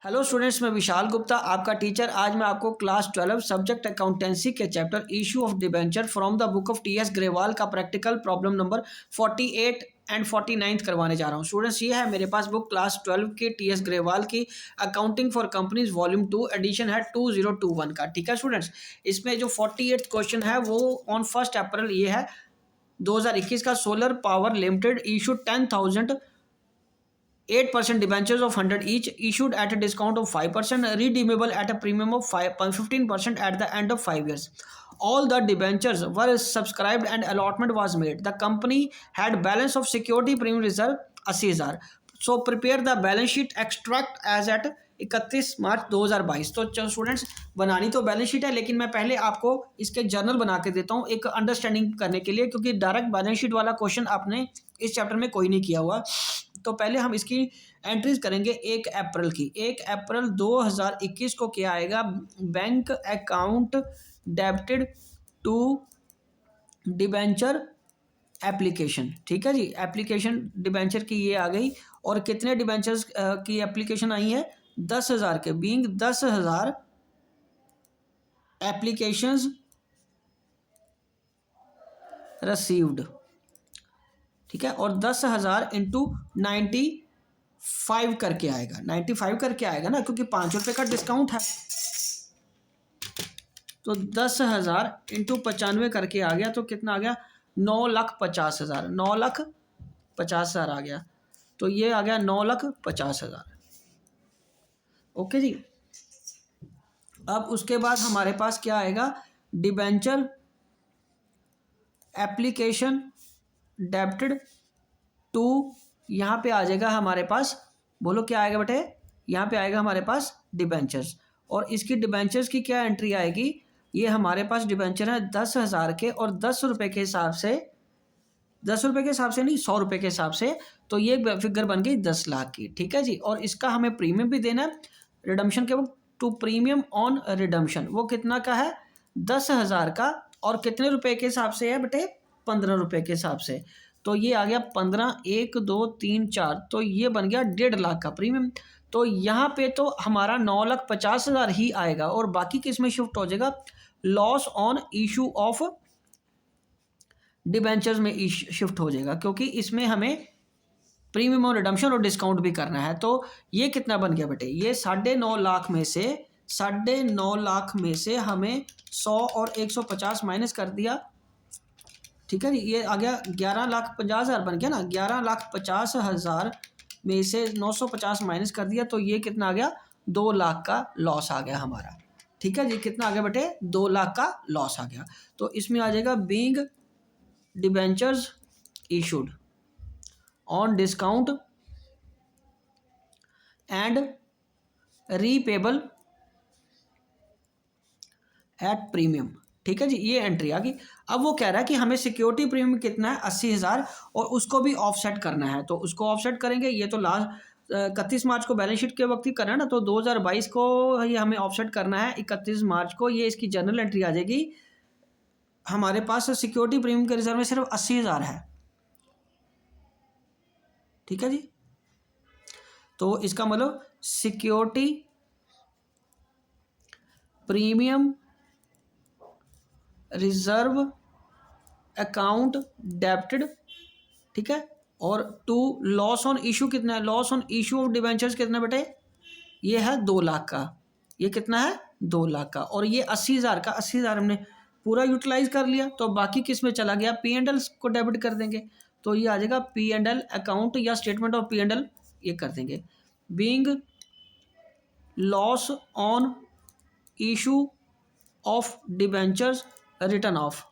Hello students, मैं विशाल गुप्ता आपका teacher. आज मैं आपको क्लास 12 सब्जेक्ट अकाउंटेंसी के chapter issue of debenture from the book of T S Grewal का प्रैक्टिकल प्रॉब्लम नंबर 48 एंड 49 करवाने जा रहा हूँ। स्टूडेंट्स, ये है मेरे पास बुक क्लास 12 की टी एस ग्रेवाल की accounting for companies volume 2 edition है 2021 का। ठीक है स्टूडेंट्स, इसमें जो 48 क्वेश्चन है वो ऑन 1 अप्रैल ये है 2021 का। Solar power limited issue 10,000 8% debentures of 100 each, issued at a discount of 5%, redeemable at a premium of 15% at the end of 5 years. All the debentures were subscribed and allotment was made. The company had balance of security premium reserve 80,000. So prepare the balance sheet extract as at 31 मार्च 2022। तो students, बनानी तो balance sheet है, लेकिन मैं पहले आपको इसके journal बना के देता हूँ एक अंडरस्टैंडिंग करने के लिए, क्योंकि डायरेक्ट बैलेंस शीट वाला क्वेश्चन आपने इस चैप्टर में कोई नहीं किया हुआ। तो पहले हम इसकी एंट्रीज करेंगे 1 अप्रैल की। 1 अप्रैल 2021 को क्या आएगा? Bank account debited to debenture application. ठीक है जी, एप्लीकेशन डिबेंचर की ये आ गई। और कितने डिबेंचर्स की एप्लीकेशन आई है? 10,000 के। Being 10,000 applications received. ठीक है, और 10,000 इंटू 95 करके आएगा। 95 करके आएगा ना, क्योंकि 5 रुपये का डिस्काउंट है। तो 10,000 इंटू 95 करके आ गया, तो कितना आ गया? 9,50,000। 9,50,000 आ गया। तो ये आ गया 9,50,000। ओके जी। अब उसके बाद हमारे पास क्या आएगा? डिबेंचर एप्लीकेशन डेबिटेड टू, यहाँ पे आ जाएगा हमारे पास, बोलो क्या आएगा बेटे? यहाँ पे आएगा हमारे पास डिबेंचर्स। और इसकी डिबेंचर्स की क्या एंट्री आएगी? ये हमारे पास डिबेंचर है 10,000 के, और 10 रुपये के हिसाब से, 10 रुपये के हिसाब से नहीं, 100 रुपये के हिसाब से। तो ये फिगर बन गई 10 लाख की। ठीक है जी। और इसका हमें प्रीमियम भी देना है रिडम्पशन के वक्त। टू प्रीमियम ऑन रिडम्पशन वो कितना का है? 10,000 का। और कितने रुपए के हिसाब से है बेटे? 15 रुपये के हिसाब से। तो ये आ गया 15, 1, 2, 3, 4, तो ये बन गया 1.5 लाख का प्रीमियम। तो यहाँ पे तो हमारा 9,50,000 ही आएगा, और बाकी किस में शिफ्ट हो जाएगा? Loss on issue of debentures में शिफ्ट हो जाएगा, क्योंकि इसमें हमें प्रीमियम और रिडम्पशन और डिस्काउंट भी करना है। तो ये कितना बन गया बेटे? ये 9.5 लाख में से, 9.5 लाख में से हमें 100 और 150 माइनस कर दिया। ठीक है जी, ये आ गया 11,50,000 बन गया ना। 11,50,000 में से 950 माइनस कर दिया, तो ये कितना आ गया? 2 लाख का लॉस आ गया हमारा। ठीक है जी, कितना आ गया बेटे? 2 लाख का लॉस आ गया। तो इसमें आ जाएगा being debentures issued on discount and repayable at premium. ठीक है जी, ये एंट्री आ गई। अब वो कह रहा है कि हमें सिक्योरिटी प्रीमियम कितना है? 80,000, और उसको भी ऑफसेट करना है। तो उसको ऑफसेट करेंगे। ये तो लास्ट 31 मार्च को बैलेंस शीट के वक्त ही करना है ना, तो 2022 को ये हमें ऑफसेट करना है 31 मार्च को। ये इसकी जर्नल एंट्री आ जाएगी। हमारे पास सिक्योरिटी प्रीमियम के रिजर्व में सिर्फ 80,000 है। ठीक है जी। तो इसका मतलब security premium reserve account debited. ठीक है। और टू लॉस ऑन इशू कितना है? Loss on issue of debentures कितना बेटे? ये है 2 लाख का। ये कितना है? 2 लाख का। और ये 80,000 का, 80,000 हमने पूरा यूटिलाइज कर लिया। तो बाकी किस में चला गया? पी एंड एल को डेबिट कर देंगे। तो ये आ जाएगा पी एंड एल अकाउंट या statement of P and L, ये कर देंगे। Being loss on issue of debentures return of.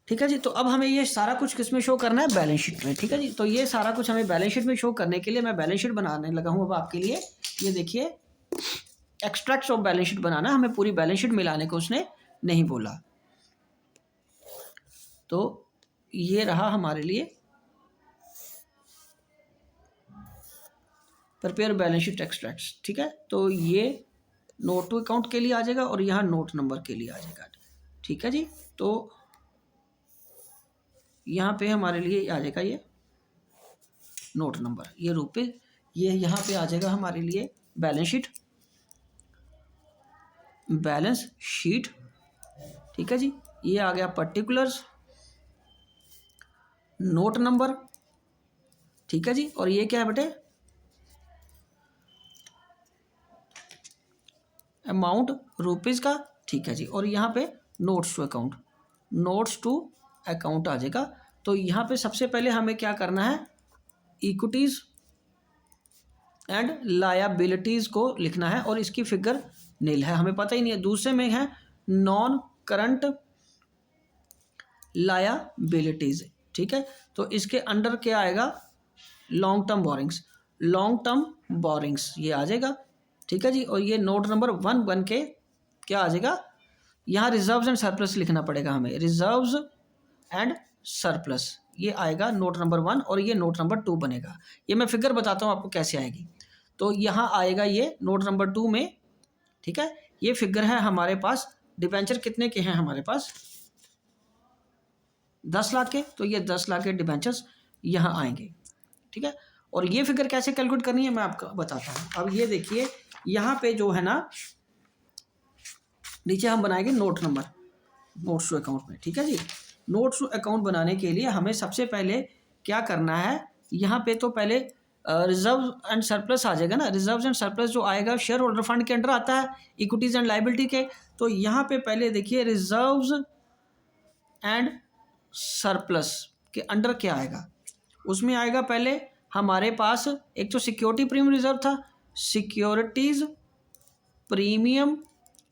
ठीक है जी। तो अब हमें ये सारा कुछ किस में शो करना है? बैलेंस शीट में। ठीक है जी। तो ये सारा कुछ हमें बैलेंस शीट में शो करने के लिए मैं बैलेंस शीट बनाने लगा हूँ अब आपके लिए। ये देखिए, एक्सट्रैक्ट्स ऑफ बैलेंस शीट बनाना, हमें पूरी बैलेंस शीट मिलाने को उसने नहीं बोला। तो ये रहा हमारे लिए प्रिपेयर बैलेंस शीट एक्सट्रैक्ट्स। ठीक है। तो ये नोट टू अकाउंट के लिए आ जाएगा, और यहाँ नोट नंबर के लिए आ जाएगा। ठीक है जी। तो यहाँ पे हमारे लिए आ जाएगा ये नोट नंबर, ये रुपये ये यहाँ पे आ जाएगा हमारे लिए बैलेंस शीट, बैलेंस शीट, ठीक है जी। ये आ गया पर्टिकुलर्स, नोट नंबर, ठीक है जी। और ये क्या है बेटे, अमाउंट रुपीज़ का, ठीक है जी। और यहाँ पे notes to account, notes to account आ जाएगा। तो यहाँ पे सबसे पहले हमें क्या करना है, इक्विटीज़ एंड लायबिलिटीज़ को लिखना है, और इसकी फिगर नील है, हमें पता ही नहीं है। दूसरे में है नॉन करंट लायबिलिटीज़, ठीक है। तो इसके अंडर क्या आएगा, long term borrowings, long term borrowings ये आ जाएगा, ठीक है जी। और ये नोट नंबर 1 बन के क्या आ जाएगा, यहाँ रिजर्व्स एंड सरप्लस लिखना पड़ेगा हमें, रिजर्व्स एंड सरप्लस ये आएगा नोट नंबर 1, और ये नोट नंबर 2 बनेगा। ये मैं फिगर बताता हूँ आपको कैसे आएगी। तो यहाँ आएगा ये नोट नंबर 2 में, ठीक है। ये फिगर है हमारे पास, डिबेंचर कितने के हैं हमारे पास, 10 लाख के। तो ये 10 लाख के डिबेंचर्स यहाँ आएंगे, ठीक है। और ये फिगर कैसे कैलकुलेट करनी है मैं आपको बताता हूँ। अब ये देखिए यहाँ पे जो है ना, नीचे हम बनाएंगे note number, notes to account में, ठीक है जी। नोट्स टू अकाउंट बनाने के लिए हमें सबसे पहले क्या करना है, यहाँ पे तो पहले रिजर्व एंड सरप्लस आ जाएगा ना। रिजर्व एंड सरप्लस जो आएगा शेयर होल्डर फंड के अंडर आता है, इक्विटीज एंड लायबिलिटी के। तो यहाँ पे पहले देखिए रिजर्व्स एंड सरप्लस के अंडर क्या आएगा, उसमें आएगा पहले हमारे पास एक तो सिक्योरिटी प्रीमियम रिजर्व था, सिक्योरिटीज प्रीमियम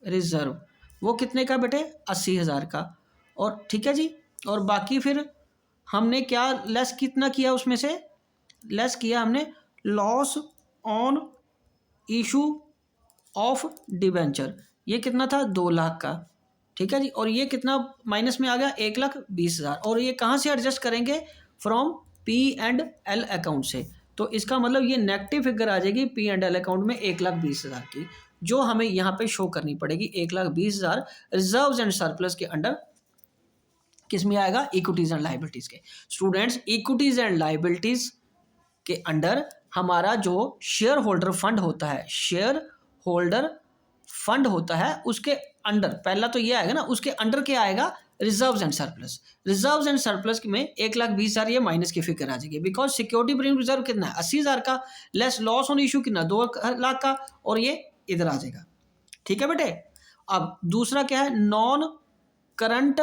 रिजर्व, वो कितने का बेटे, 80,000 का। और ठीक है जी, और बाकी फिर हमने क्या लेस कितना किया, उसमें से लेस किया हमने loss on issue of debenture, ये कितना था, 2 लाख का, ठीक है जी। और ये कितना माइनस में आ गया, 1,20,000। और ये कहाँ से एडजस्ट करेंगे, फ्रॉम P&L अकाउंट से। तो इसका मतलब ये नेगेटिव फिगर आ जाएगी P&L अकाउंट में 1,20,000 की, जो हमें यहाँ पे शो करनी पड़ेगी। 1,20,000 रिजर्व्स एंड सरप्लस के अंडर किस में आएगा, इक्विटीज एंड लायबिलिटीज के। स्टूडेंट्स, इक्विटीज एंड लायबिलिटीज के अंडर हमारा जो शेयर होल्डर फंड होता है, शेयर होल्डर फंड होता है, उसके अंडर पहला तो ये आएगा ना, उसके अंडर क्या आएगा, reserves and surplus. Reserves and surplus में 1,20,000 ये माइनस की फिगर आ जाएगी, बिकॉज सिक्योरिटी प्रीमियम रिजर्व कितना है, 80,000 का, लेस लॉस ऑन इशू कितना, 2 लाख का, और ये इधर आ जाएगा, ठीक है बेटे। अब दूसरा क्या है, non current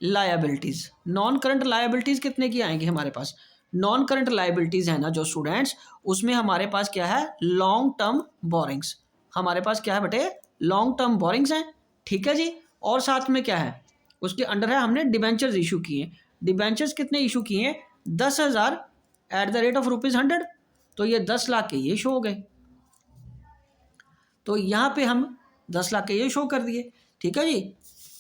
liabilities. Non current liabilities कितने की आएंगी हमारे पास, नॉन करंट लायबिलिटीज है ना जो स्टूडेंट्स, उसमें हमारे पास क्या है, लॉन्ग टर्म बोरिंग्स। हमारे पास क्या है बेटे, लॉन्ग टर्म बोरिंग्स हैं, ठीक है जी। और साथ में क्या है, उसके अंडर है हमने डिबेंचर्स इशू किए। डिबेंचर्स कितने इशू किए, 10,000 एट द रेट ऑफ ₹100। तो ये 10 लाख के ये शो हो गए, तो यहाँ पे हम 10 लाख के ये शो कर दिए, ठीक है जी।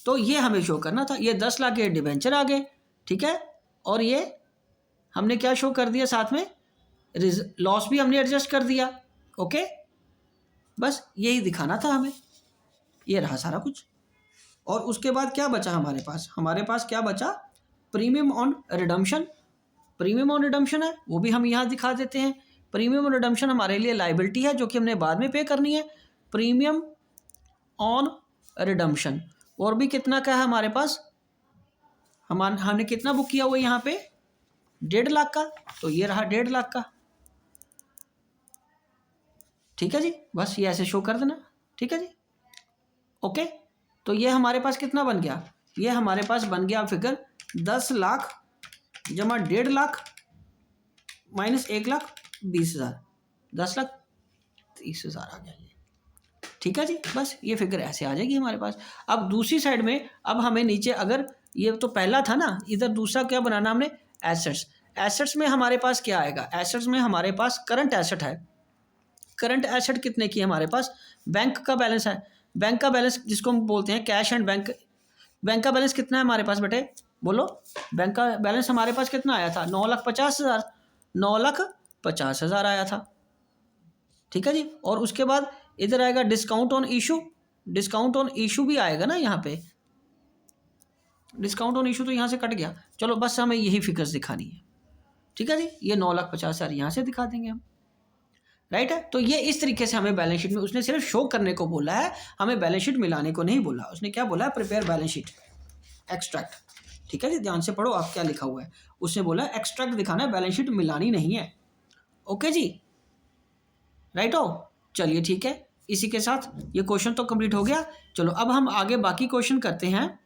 तो ये हमें शो करना था, ये 10 लाख के डिबेंचर आ गए, ठीक है। और ये हमने क्या शो कर दिया, साथ में लॉस भी हमने एडजस्ट कर दिया, ओके। बस यही दिखाना था हमें, ये रहा सारा कुछ। और उसके बाद क्या बचा हमारे पास, हमारे पास क्या बचा, premium on redemption. Premium on redemption है, वो भी हम यहाँ दिखा देते हैं। प्रीमियम ऑन रिडम्पशन हमारे लिए लायबिलिटी है, जो कि हमने बाद में पे करनी है। प्रीमियम ऑन रिडम्पशन और भी कितना का है हमारे पास, हमने कितना बुक किया हुआ है यहाँ पे, 1.5 लाख का। तो ये रहा 1.5 लाख का, ठीक है जी। बस ये ऐसे शो कर देना, ठीक है जी, ओके। तो ये हमारे पास कितना बन गया, ये हमारे पास बन गया फिगर 10 लाख जमा 1.5 लाख माइनस 1,20,000, 10,30,000 आ गया ये, ठीक है जी। बस ये फिगर ऐसे आ जाएगी हमारे पास। अब दूसरी साइड में, अब हमें नीचे, अगर ये तो पहला था ना, इधर दूसरा क्या बनाना हमने, एसेट्स। एसेट्स में हमारे पास क्या आएगा, एसेट्स में हमारे पास करंट एसेट है। करंट एसेट कितने की हमारे पास, बैंक का बैलेंस है। बैंक का बैलेंस जिसको हम बोलते हैं कैश एंड बैंक, बैंक का बैलेंस कितना है हमारे पास बेटे, बोलो। बैंक का बैलेंस हमारे पास कितना आया था, 9,50,000, 9,50,000 आया था, ठीक है जी। और उसके बाद इधर आएगा discount on issue, discount on issue भी आएगा ना यहाँ पे, डिस्काउंट ऑन इशू तो यहाँ से कट गया। चलो बस हमें यही फिगर्स दिखानी है, ठीक है जी, ये 9,50,000 यहाँ से दिखा देंगे हम, राइट है। तो ये इस तरीके से हमें बैलेंस शीट में, उसने सिर्फ शो करने को बोला है, हमें बैलेंस शीट मिलाने को नहीं बोला। उसने क्या बोला है, प्रिपेयर बैलेंस शीट एक्सट्रैक्ट। ठीक है जी, ध्यान से पढ़ो आप क्या लिखा हुआ है। उसने बोला एक्सट्रैक्ट दिखाना है, बैलेंस शीट मिलानी नहीं है। ओके जी, राइट हो। चलिए ठीक है, इसी के साथ ये क्वेश्चन तो कंप्लीट हो गया। चलो अब हम आगे बाकी क्वेश्चन करते हैं।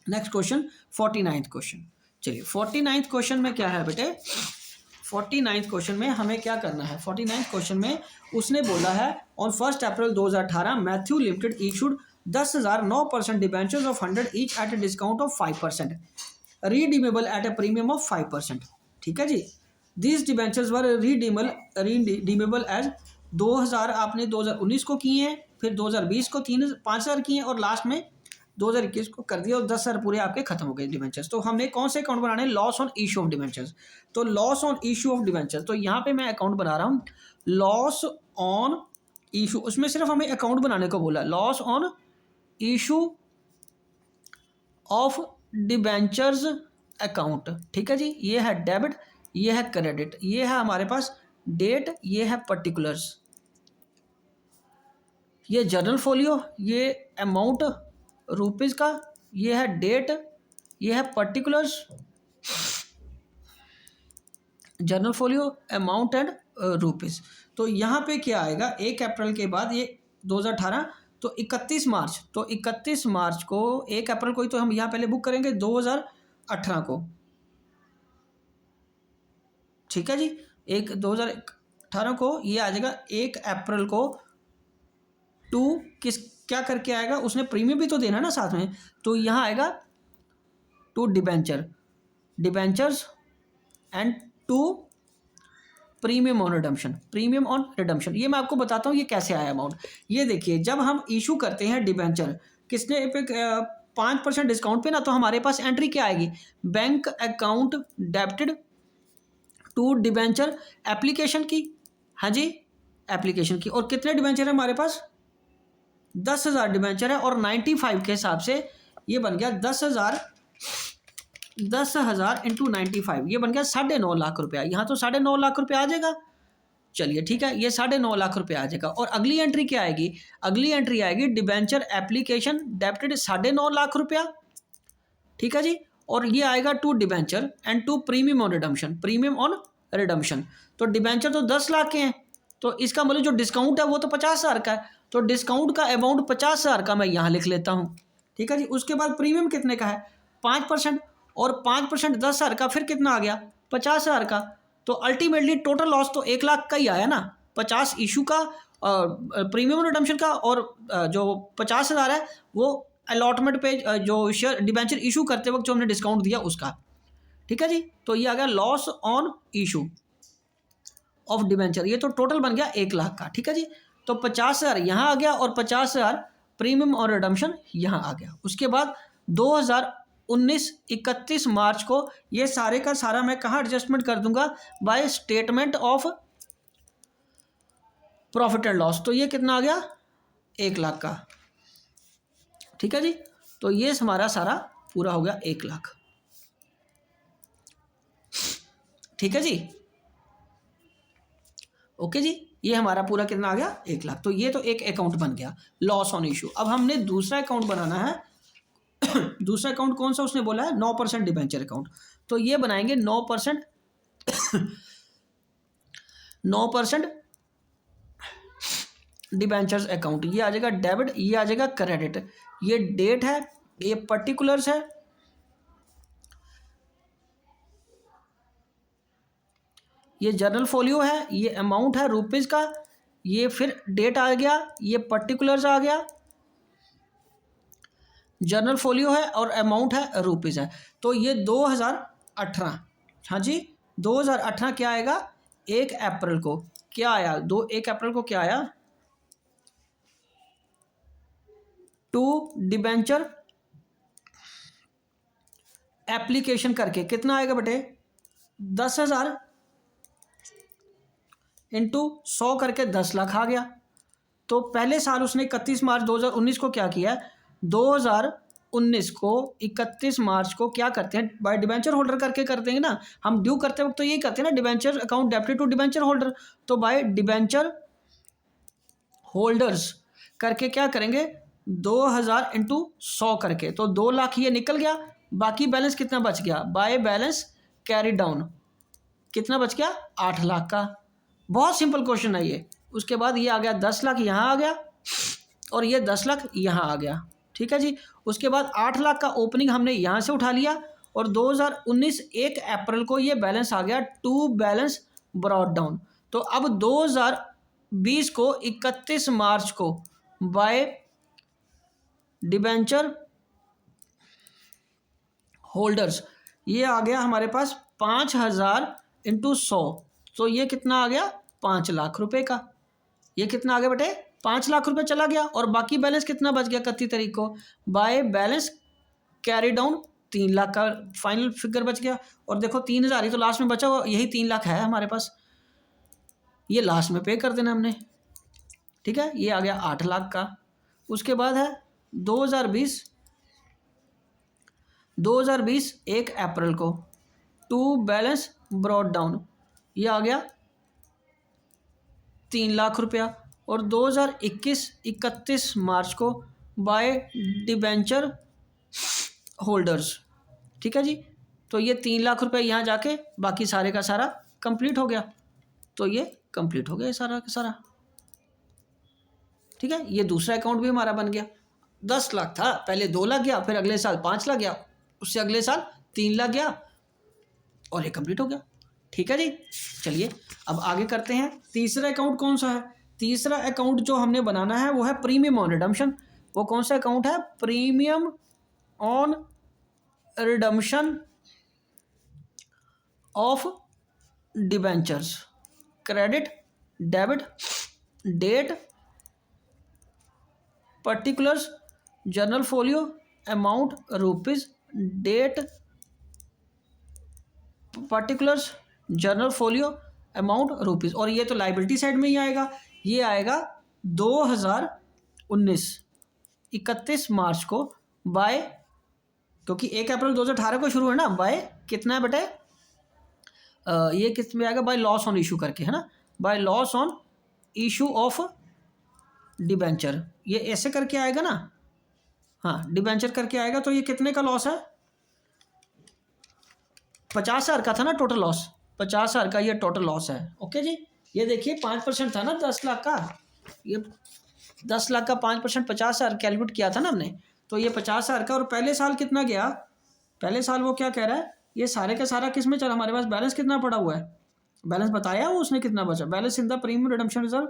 Next question 49th question. चलिए 49th क्वेश्चन में क्या है बेटे, 49th क्वेश्चन में हमें क्या करना है। 49th क्वेश्चन में उसने बोला है on 1 April 2018 Matthew limited issued 10,000 9% debentures of 100 each at a discount of 5%, redeemable at a premium of 5%। ठीक है जी, these debentures were redeemable as 2000 आपने 2019 को किए हैं, फिर 2020 को 5,000 किए हैं, और लास्ट में 2021 को कर दिया और 10,000 पूरे आपके खत्म हो गए डिबेंचर्स। तो हमने कौन से अकाउंट बनाने हैं, loss on issue of debentures. तो loss on issue of debentures, तो यहाँ पे मैं अकाउंट बना रहा हूँ लॉस ऑन इशू। उसमें सिर्फ हमें अकाउंट बनाने को बोला, loss on issue of debentures account. ठीक है जी, ये है डेबिट, ये है क्रेडिट, ये है हमारे पास डेट, ये है पर्टिकुलर्स, ये जर्नल फोलियो, ये अमाउंट रुपीज का, ये है डेट, ये है particulars, journal folio, amount and rupees. तो यहाँ पे क्या आएगा, 1 अप्रैल के बाद ये 2018, तो 31 मार्च, तो 31 मार्च को 1 अप्रैल को ही तो हम यहाँ पहले बुक करेंगे 2018 को। ठीक है जी, 2018 को ये आ जाएगा 1 अप्रैल को टू किस क्या करके आएगा, उसने प्रीमियम भी तो देना ना साथ में, तो यहाँ आएगा to debentures and to premium on redemption, premium on redemption. ये मैं आपको बताता हूँ ये कैसे आया अमाउंट। ये देखिए, जब हम इशू करते हैं डिबेंचर किसने पे 5% डिस्काउंट पे ना, तो हमारे पास एंट्री क्या आएगी, bank account debited to debenture application की। हाँ जी, एप्लीकेशन की। और कितने डिबेंचर है हमारे पास, 10,000 डिबेंचर है, और 95 के हिसाब से ये बन गया 10,000 इंटू 95, ये बन गया 9.5 लाख रुपया। यहाँ तो 9.5 लाख रुपया आ जाएगा। चलिए ठीक है, ये 9.5 लाख रुपया आ जाएगा। और अगली एंट्री क्या आएगी, अगली एंट्री आएगी डिबेंचर एप्लीकेशन डेबिटेड 9.5 लाख रुपया। ठीक है जी, और ये आएगा to debenture and to premium on redemption, premium on redemption. तो डिबेंचर तो 10 लाख के हैं, तो इसका मतलब जो डिस्काउंट है वो तो 50,000 का है, तो डिस्काउंट का अमाउंट 50,000 का मैं यहाँ लिख लेता हूँ। ठीक है जी, उसके बाद प्रीमियम कितने का है, 5%, और 5% 10,000 का, फिर कितना आ गया 50,000 का। तो अल्टीमेटली टोटल लॉस तो 1 लाख का ही आया ना, 50 इशू का, प्रीमियम रिडम्पशन का, और जो 50,000 है वो अलॉटमेंट पे जो शेयर डिबेंचर इशू करते वक्त जो हमने डिस्काउंट दिया उसका। ठीक है जी, तो ये आ गया loss on issue of debenture, ये तो टोटल बन गया 1 लाख का। ठीक है जी, तो 50,000 यहाँ आ गया और 50,000 प्रीमियम और रिडम्पशन यहाँ आ गया। उसके बाद 2019 31 मार्च को ये सारे का सारा मैं कहाँ एडजस्टमेंट कर दूंगा, by statement of profit and loss. तो ये कितना आ गया 1 लाख का। ठीक है जी, तो ये हमारा सारा पूरा हो गया 1 लाख। ठीक है जी, ओके जी, ये हमारा पूरा कितना आ गया 1 लाख। तो ये तो एक अकाउंट बन गया लॉस ऑन इशू। अब हमने दूसरा अकाउंट बनाना है दूसरा अकाउंट कौन सा उसने बोला है, 9% डिबेंचर अकाउंट। तो ये बनाएंगे 9% 9% डिबेंचर्स अकाउंट। ये आ जाएगा डेबिट, ये आ जाएगा क्रेडिट, ये डेट है, ये पर्टिकुलर्स है, ये जर्नल फोलियो है, ये अमाउंट है रुपीज़ का, ये फिर डेट आ गया, ये पर्टिकुलर्स आ गया, जर्नल फोलियो है, और अमाउंट है रुपीज़ है। तो ये 2018, हाँ जी 2018 क्या आएगा, 1 अप्रैल को क्या आया, 1 अप्रैल को क्या आया, टू डिबेंचर एप्लीकेशन करके कितना आएगा बेटे, 10,000 इंटू 100 करके 10 लाख आ गया। तो पहले साल उसने 31 मार्च 2019 को क्या किया, 2019 2019 को 31 मार्च को क्या करते हैं, बाय डिबेंचर होल्डर करके करते हैं ना, हम ड्यू करते वक्त तो यही करते हैं ना, debenture account debited to debenture holder. तो बाय डिबेंचर होल्डर्स करके क्या करेंगे, 2000 इंटू 100 करके, तो 2 लाख ये निकल गया। बाकी बैलेंस कितना बच गया, बाय बैलेंस कैरी डाउन कितना बच गया, 8 लाख का। बहुत सिंपल क्वेश्चन है ये। उसके बाद ये आ गया 10 लाख यहाँ आ गया और ये 10 लाख यहाँ आ गया, ठीक है जी। उसके बाद 8 लाख का ओपनिंग हमने यहाँ से उठा लिया और 2019 1 अप्रैल को ये बैलेंस आ गया टू बैलेंस ब्रॉट डाउन। तो अब 2020 को 31 मार्च को बाय डिबेंचर होल्डर्स ये आ गया हमारे पास 5000 इंटू 100, तो ये कितना आ गया 5 लाख रुपए का। ये कितना आ गया बेटे, 5 लाख रुपए चला गया। और बाकी बैलेंस कितना बच गया 31 तारीख को, by balance carry down 3 lakh का फाइनल फिगर बच गया। और देखो 3000 ही तो लास्ट में बचा, यही 3 लाख है हमारे पास, ये लास्ट में पे कर देना हमने, ठीक है। ये आ गया 8 लाख का। उसके बाद है 2020 1 अप्रैल को टू बैलेंस ब्रॉट डाउन, ये आ गया 3 लाख रुपया। और 2021 31 मार्च को बाय डिबेंचर होल्डर्स, ठीक है जी। तो ये 3 लाख रुपए यहाँ जाके बाकी सारे का सारा कंप्लीट हो गया। तो ये कंप्लीट हो गया सारा का सारा, ठीक है। ये दूसरा अकाउंट भी हमारा बन गया। 10 लाख था, पहले 2 लाख गया, फिर अगले साल 5 लाख गया, उससे अगले साल 3 लाख गया और ये कंप्लीट हो गया, ठीक है जी। चलिए अब आगे करते हैं। तीसरा अकाउंट कौन सा है, तीसरा अकाउंट जो हमने बनाना है वो है प्रीमियम ऑन रिडम्पशन। वो कौन सा अकाउंट है, premium on redemption of debentures, credit debit date particulars journal folio amount rupees date particulars journal folio amount rupees. और ये तो लाइबिलिटी साइड में ही आएगा, ये आएगा 2019 31 मार्च को बाय, क्योंकि 1 अप्रैल 2018 को शुरू है ना, बाय कितना है बेटे, ये किस में आएगा, बाय लॉस ऑन इशू करके, है ना, by loss on issue of debenture, ये ऐसे करके आएगा ना, हाँ डिबेंचर करके आएगा। तो ये कितने का लॉस है, 50,000 का था ना टोटल लॉस, 50,000 का ये टोटल लॉस है, ओके जी। ये देखिए 5% था ना 10 लाख का, ये 10 लाख का 5% 50,000 कैलकुलेट किया था ना हमने, तो ये 50,000 का। और पहले साल कितना गया, पहले साल वो क्या कह रहा है, ये सारे का सारा किस में चला, हमारे पास बैलेंस कितना पड़ा हुआ है, बैलेंस बताया वो उसने कितना बचा, balance in the premium redemption reserve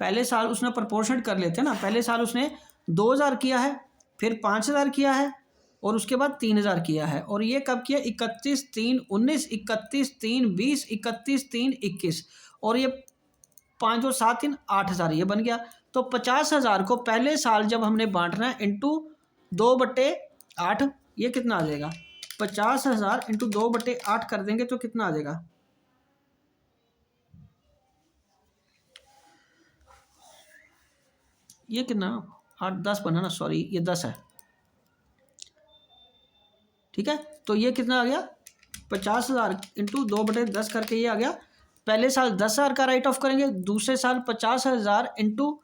पहले साल उसने प्रपोर्शनेट कर लेते ना, पहले साल उसने 2000 किया है, फिर 5000 किया है और उसके बाद 3000 किया है। और ये कब किया, 31/3/19, 31/3/20, 31/3/21, और ये 5 और 7 3 8000 ये बन गया। तो 50,000 को पहले साल जब हमने बांटना है इंटू 2/8, ये कितना आ जाएगा, 50,000 इंटू 2/8 कर देंगे तो कितना आ जाएगा, ये कितना 8 10 बना ना, सॉरी ये 10 है, ठीक है। तो ये कितना आ गया, 50,000 इंटू 2/10 करके ये आ गया। पहले साल 10,000 का राइट ऑफ करेंगे, दूसरे साल 50,000 इंटू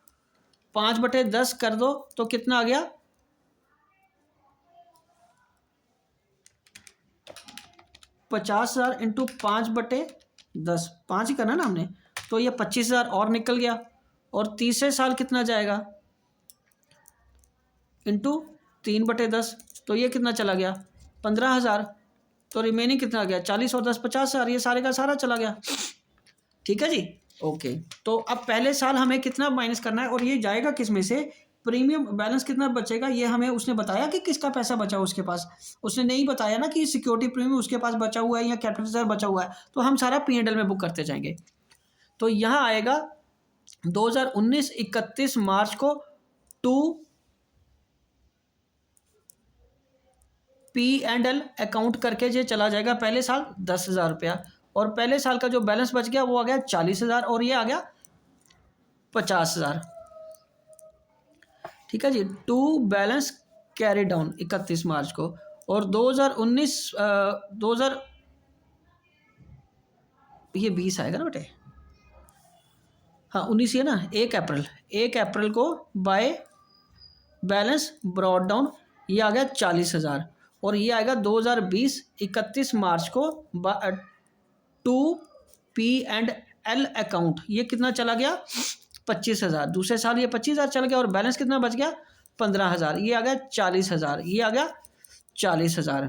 5/10 कर दो तो कितना आ गया, 50,000 इंटू 5/10, 5 ही करना ना हमने, तो ये 25,000 और निकल गया। और तीसरे साल कितना जाएगा, इंटू 3/10, तो ये कितना चला गया, 15,000, तो रिमेनिंग कितना आ गया, 40 और 10 50,000, ये सारे का सारा चला गया, ठीक है जी, ओके। तो अब पहले साल हमें कितना माइनस करना है और ये जाएगा किस में से, प्रीमियम बैलेंस कितना बचेगा, ये हमें उसने बताया कि किसका पैसा बचा उसके पास, उसने नहीं बताया ना कि सिक्योरिटी प्रीमियम उसके पास बचा हुआ है या कैपिटल रिजर्व बचा हुआ है, तो हम सारा P&L में बुक करते जाएंगे। तो यहाँ आएगा 2019 31 मार्च को टू P&L अकाउंट करके ये चला जाएगा पहले साल 10,000 रुपया, और पहले साल का जो बैलेंस बच गया वो आ गया 40,000 और ये आ गया 50,000। ठीक है जी। टू बैलेंस कैरी डाउन 31 मार्च को, और 2019 2000 ये 20 आएगा ना बेटे, हाँ 19 है ना, 1 अप्रैल को बाय बैलेंस ब्रॉड डाउन ये आ गया 40,000, और ये आएगा 2020 31 मार्च को टू P&L अकाउंट, ये कितना चला गया 25,000। दूसरे साल ये 25,000 चला गया और बैलेंस कितना बच गया 15,000, ये आ गया 40,000, ये आ गया 40,000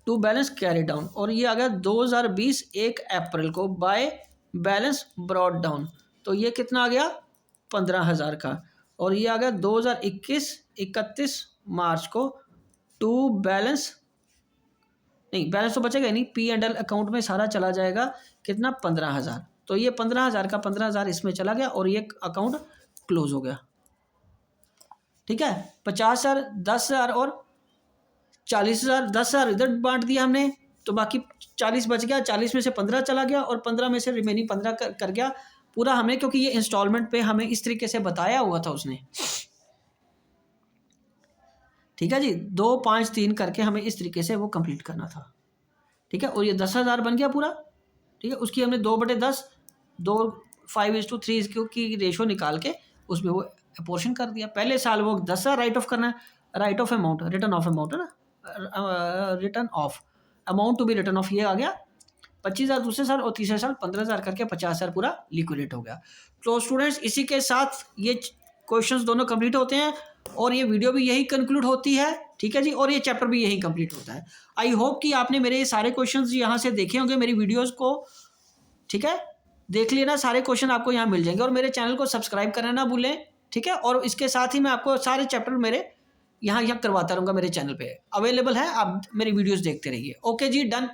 टू बैलेंस कैरी डाउन। और ये आ गया 2020 1 अप्रैल को बाय बैलेंस ब्रॉड डाउन, तो ये कितना आ गया 15,000 का। और ये आ गया 2021 31 मार्च को टू बैलेंस, नहीं बैलेंस तो बचेगा ही नहीं, P&L अकाउंट में सारा चला जाएगा कितना 15,000, तो ये 15,000 का 15,000 इसमें चला गया और ये अकाउंट क्लोज हो गया। ठीक है, 50,000 10,000 और 40,000, 10,000 इधर बांट दिया हमने, तो बाकी 40 बच गया, 40 में से 15 चला गया और 15 में से रिमेनिंग 15 कर गया पूरा हमें, क्योंकि ये इंस्टॉलमेंट पे हमें इस तरीके से बताया हुआ था उसने। ठीक है जी, 2 5 3 करके हमें इस तरीके से वो कंप्लीट करना था। ठीक है, और ये 10,000 बन गया पूरा। ठीक है, उसकी हमने 2/10 2 5:3 की रेशो निकाल के उसमें वो पोर्शन कर दिया। पहले साल वो 10,000 राइट ऑफ करना है, write off amount, return of amount है ना, return of amount to be return of, ये आ गया 25,000 दूसरे साल, और तीसरे साल 15,000 करके 50,000 पूरा लिक्विडेट हो गया। तो स्टूडेंट्स इसी के साथ ये क्वेश्चंस दोनों कंप्लीट होते हैं और ये वीडियो भी यही कंक्लूड होती है। ठीक है जी, और ये चैप्टर भी यही कंप्लीट होता है। आई होप कि आपने मेरे ये सारे क्वेश्चंस यहाँ से देखे होंगे मेरी वीडियोज़ को। ठीक है, देख लेना, सारे क्वेश्चन आपको यहाँ मिल जाएंगे, और मेरे चैनल को सब्सक्राइब करना ना भूलें। ठीक है, और इसके साथ ही मैं आपको सारे चैप्टर मेरे यहाँ करवाता रहूँगा, मेरे चैनल पे अवेलेबल है, आप मेरी वीडियोस देखते रहिए। ओके जी, डन।